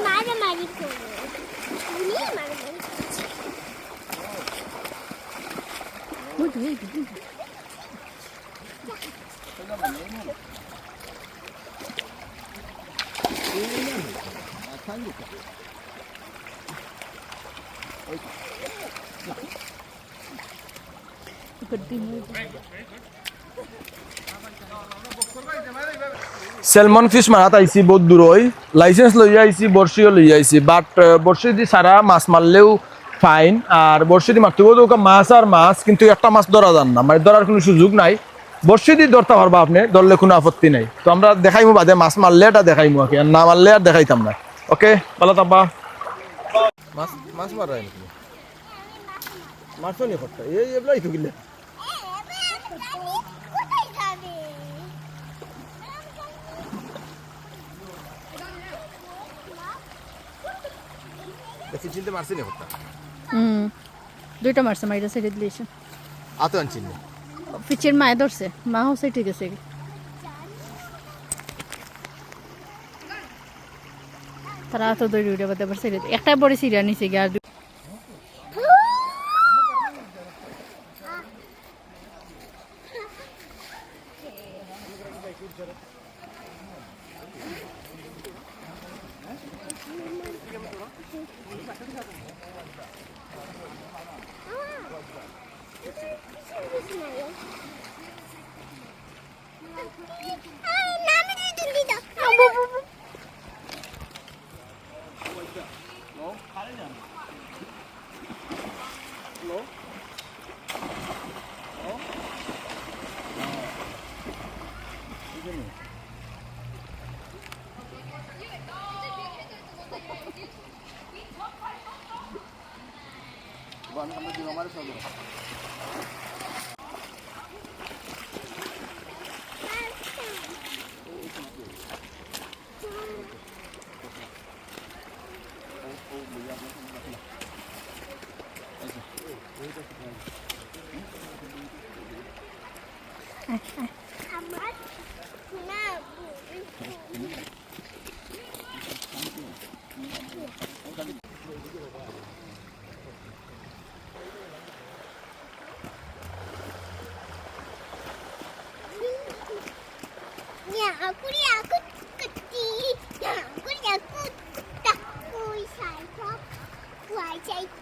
মারামারি করো salmon fish মারাত আইসি বহুত দূর হই লাইসেন্স লইয়া আইসি বর্ষিও লইয়া আইসি বাট বর্ষি দি সারা মাছ মারলেও ফাইন আর বর্ষি দি মারতে তো মাছ আর মাছ কিন্তু একটা মাছ ধরা যান না মানে ধরার কোনো সুযোগ নাই বর্ষি দি ধরতে পারবা আপনি ধরলে কোনো আপত্তি নাই তো আমরা দেখাইমু বাদে মাছ মারলে এটা দেখাইমু আর কি আর না মারলে আর দেখাইতাম না ওকে ভালো থাকবা মাছ মাছ মারাই নাকি মাছও নি করতে এই এবলাই তো গিলে দেখি চিনতে মারছি না করতে দুইটা মারছে মাইরা সাইডে দিলেছে আতো আনছি না পিচের মায়ে ধরছে মা হচ্ছে ঠিক আছে তারা তো দৌড়ি উঠে বাদে আবার সাইডে একটা বড় সিরিয়া নিচে গিয়ে আর aku takut tak kuy sai kok kuai cai